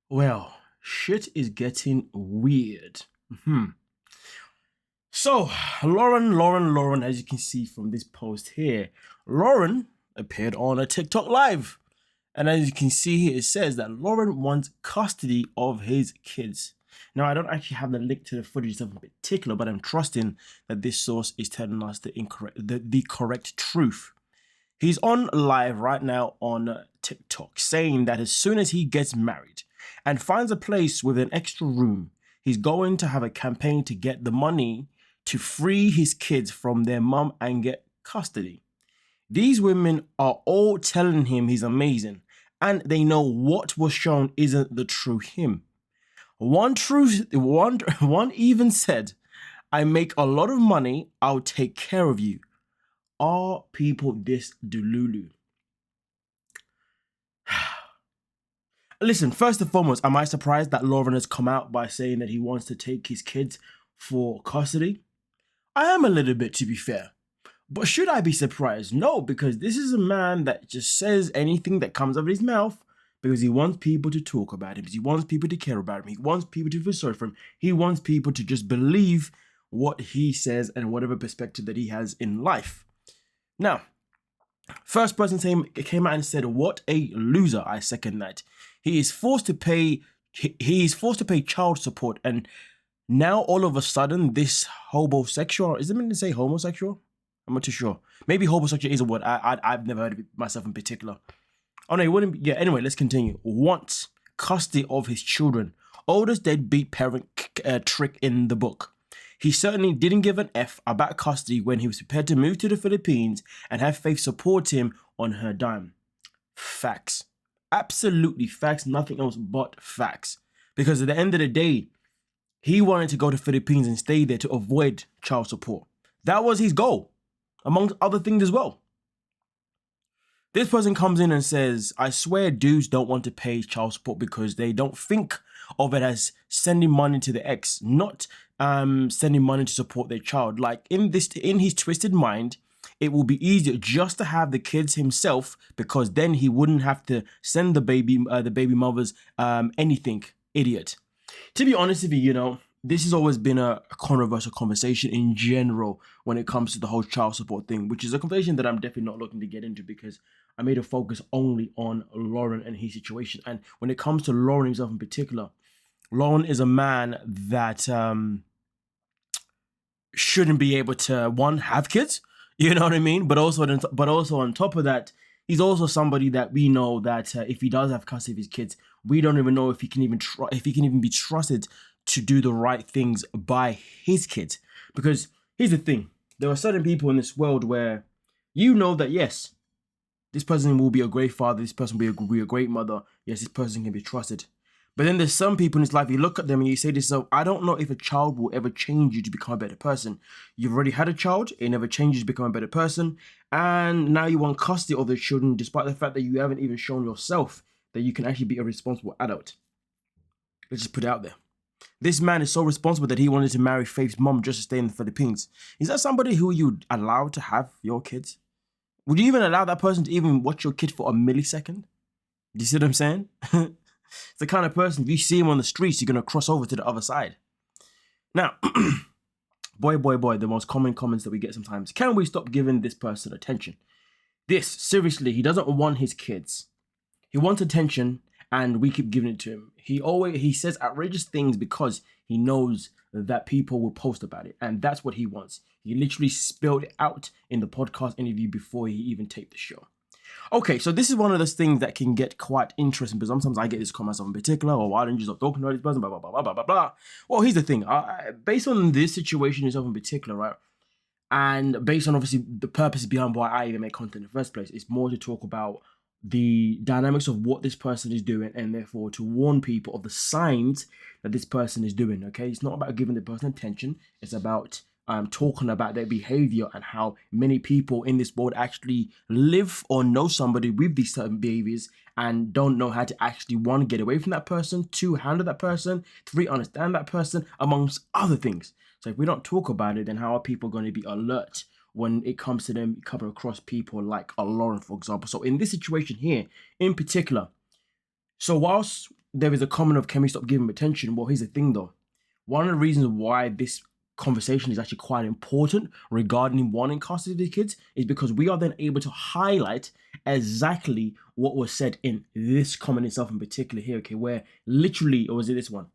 Well, shit is getting weird. So, Lauren, as you can see from this post here, Lauren appeared on a TikTok live. And as you can see here, it says that Loren wants custody of his kids. Now, I don't actually have the link to the footage itself in particular, but I'm trusting that this source is telling us the correct truth. He's on live right now on TikTok saying that as soon as he gets married and finds a place with an extra room, he's going to have a campaign to get the money to free his kids from their mum and get custody. These women are all telling him he's amazing, and they know what was shown isn't the true him. One even said, "I make a lot of money, I'll take care of you." Are people this delulu? Listen, first and foremost, am I surprised that Lauren has come out by saying that he wants to take his kids for custody? I am a little bit, to be fair. But should I be surprised? No, because this is a man that just says anything that comes out of his mouth because he wants people to talk about him, because he wants people to care about him, he wants people to feel sorry for him, he wants people to just believe what he says and whatever perspective that he has in life. Now, first person came out and said, "What a loser." I second that. He is forced to pay child support, and now all of a sudden this homosexual, is it meant to say homosexual? I'm not too sure. Maybe homosexual is a word. I've never heard of it myself in particular. Oh no, it wouldn't be. Yeah, anyway, let's continue. Wants custody of his children. Oldest deadbeat parent trick in the book. He certainly didn't give an F about custody when he was prepared to move to the Philippines and have Faith support him on her dime. Facts. Absolutely facts, nothing else but facts. Because at the end of the day, he wanted to go to the Philippines and stay there to avoid child support. That was his goal, amongst other things as well. This person comes in and says, "I swear dudes don't want to pay child support because they don't think of it as sending money to the ex, not sending money to support their child. Like in his twisted mind, it will be easier just to have the kids himself because then he wouldn't have to send the baby mothers anything." Idiot. To be honest with you, this has always been a controversial conversation in general when it comes to the whole child support thing, which is a conversation that I'm definitely not looking to get into because I made a focus only on Loren and his situation. And when it comes to Loren himself in particular, Loren is a man that shouldn't be able to, one, have kids, you know what I mean? But also on top of that, he's also somebody that we know that if he does have custody of his kids, we don't even know if he can even be trusted to do the right things by his kids. Because here's the thing, there are certain people in this world where you know that yes, this person will be a great father, this person will be a great mother, yes, this person can be trusted. But then there's some people in this life, you look at them and you say to yourself, I don't know if a child will ever change you to become a better person. You've already had a child, it never changes you to become a better person, and now you want custody of the children despite the fact that you haven't even shown yourself that you can actually be a responsible adult. Let's just put it out there. This man is so responsible that he wanted to marry Faith's mom just to stay in the Philippines. Is that somebody who you'd allow to have your kids? Would you even allow that person to even watch your kid for a millisecond? Do you see what I'm saying? It's the kind of person, if you see him on the streets, you're going to cross over to the other side. Now, boy, the most common comments that we get sometimes, can we stop giving this person attention? Seriously, he doesn't want his kids. He wants attention and we keep giving it to him. He says outrageous things because he knows that people will post about it. And that's what he wants. He literally spilled it out in the podcast interview before he even taped the show. Okay, so this is one of those things that can get quite interesting because sometimes I get this comment in particular, or why don't you stop talking about this person, blah, blah, blah, blah, blah, blah, blah. Well, here's the thing. Based on this situation itself in particular, right, and based on obviously the purpose behind why I even make content in the first place, it's more to talk about the dynamics of what this person is doing and therefore to warn people of the signs that this person is doing, okay? It's not about giving the person attention. It's about talking about their behavior and how many people in this world actually live or know somebody with these certain behaviors and don't know how to actually, one, get away from that person, two, handle that person, three, understand that person, amongst other things. So if we don't talk about it, then how are people going to be alert when it comes to them coming across people like a Loren, for example? So in this situation here, in particular, so whilst there is a comment of, can we stop giving him attention? Well, here's the thing though. One of the reasons why this conversation is actually quite important regarding wanting custody of the kids is because we are then able to highlight exactly what was said in this comment itself in particular here, okay, where literally, or was it this one?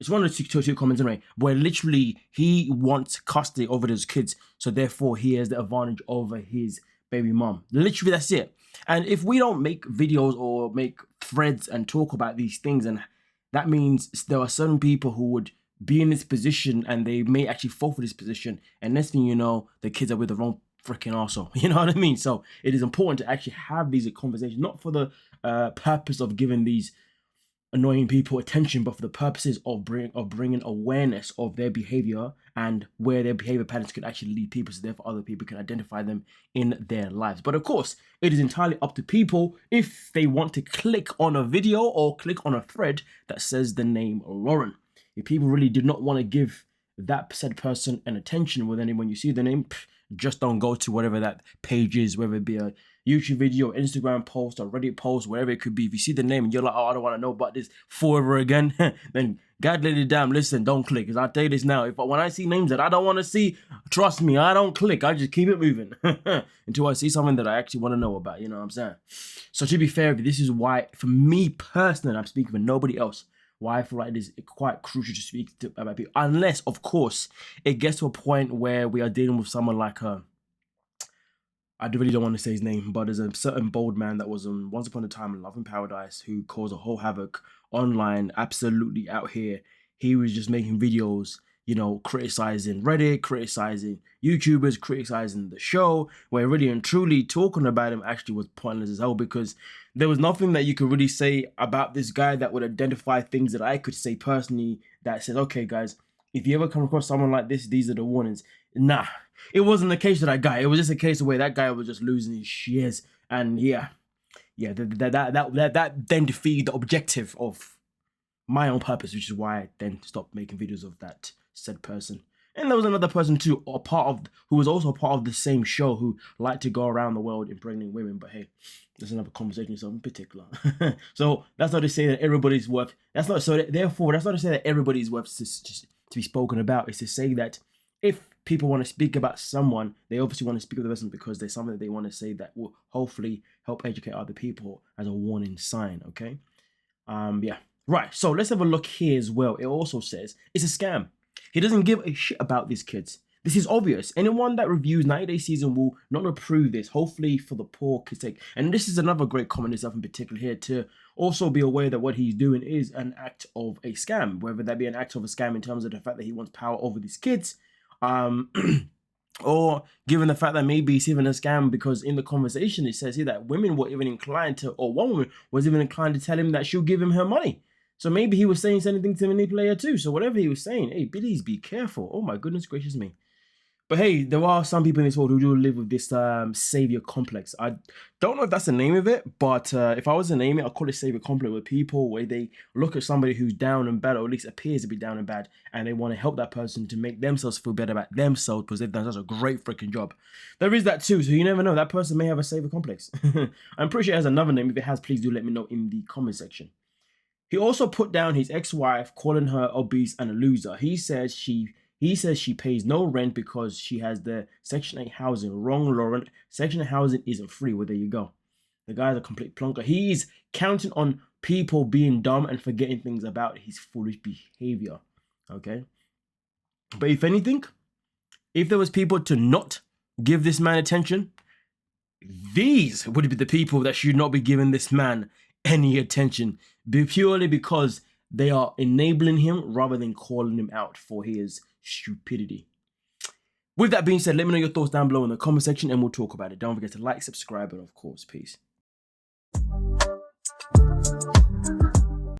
It's one of the two comments anyway, where literally he wants custody over those kids, so therefore he has the advantage over his baby mom. Literally, that's it. And if we don't make videos or make threads and talk about these things, and that means there are certain people who would be in this position and they may actually fall for this position, and next thing you know, the kids are with the wrong freaking arsehole. You know what I mean? So it is important to actually have these conversations, not for the purpose of giving these annoying people attention, but for the purposes of bringing awareness of their behavior and where their behavior patterns could actually lead people, so therefore other people can identify them in their lives. But of course, it is entirely up to people if they want to click on a video or click on a thread that says the name Loren. If people really do not want to give that said person an attention, well then when you see the name, just don't go to whatever that page is, whether it be a YouTube video, Instagram post, or Reddit post, wherever it could be. If you see the name and you're like, oh, I don't want to know about this forever again, then God let it down. Listen, don't click. Because I'll tell you this now, when I see names that I don't want to see, trust me, I don't click. I just keep it moving until I see something that I actually want to know about. You know what I'm saying? So to be fair, this is why, for me personally, I'm speaking for nobody else, why I feel like it is quite crucial to speak about people. Unless, of course, it gets to a point where we are dealing with someone like her. I really don't want to say his name, but there's a certain bold man that was on Once Upon a Time in Love in Paradise who caused a whole havoc online, absolutely out here. He was just making videos, you know, criticizing Reddit, criticizing YouTubers, criticizing the show, where really and truly talking about him actually was pointless as hell, because there was nothing that you could really say about this guy that would identify things that I could say personally that says, okay, guys, if you ever come across someone like this, these are the warnings. Nah, it wasn't the case of that guy. It was just a case of where that guy was just losing his shiz. And that then defeated the objective of my own purpose, which is why I then stopped making videos of that said person. And there was another person too, who was also part of the same show, who liked to go around the world impregnating women. But hey, there's another conversation itself in particular. So that's not to say that everybody's worth. Therefore, that's not to say that everybody's worth to be spoken about. It's to say that if people want to speak about someone, they obviously want to speak of the person because there's something that they want to say that will hopefully help educate other people as a warning sign. Okay. Yeah. Right. So let's have a look here as well. It also says it's a scam. He doesn't give a shit about these kids. This is obvious. Anyone that reviews 90 Day Season will not approve this, hopefully for the poor kid's sake. And this is another great comment itself in particular here, to also be aware that what he's doing is an act of a scam, whether that be an act of a scam in terms of the fact that he wants power over these kids, or given the fact that maybe it's even a scam because in the conversation it says here that women were even inclined to, or one woman was even inclined to tell him that she'll give him her money. So maybe he was saying something to manipulate her too. So whatever he was saying, hey, please be careful. Oh my goodness gracious me. But hey, there are some people in this world who do live with this savior complex. I don't know if that's the name of it, but if I was to name it, I'd call it savior complex, with people where they look at somebody who's down and bad, or at least appears to be down and bad, and they want to help that person to make themselves feel better about themselves because they've done such a great freaking job. There is that too, so you never know. That person may have a savior complex. I'm pretty sure it has another name. If it has, please do let me know in the comment section. He also put down his ex-wife, calling her obese and a loser. He says she pays no rent because she has the Section 8 housing. Wrong, Loren. Section 8 housing isn't free. Well, there you go. The guy's a complete plonker. He's counting on people being dumb and forgetting things about his foolish behavior. Okay? But if anything, if there was people to not give this man attention, these would be the people that should not be giving this man any attention, purely because they are enabling him rather than calling him out for his stupidity. With that being said, let me know your thoughts down below in the comment section and we'll talk about it. Don't forget to like, subscribe, and of course, peace.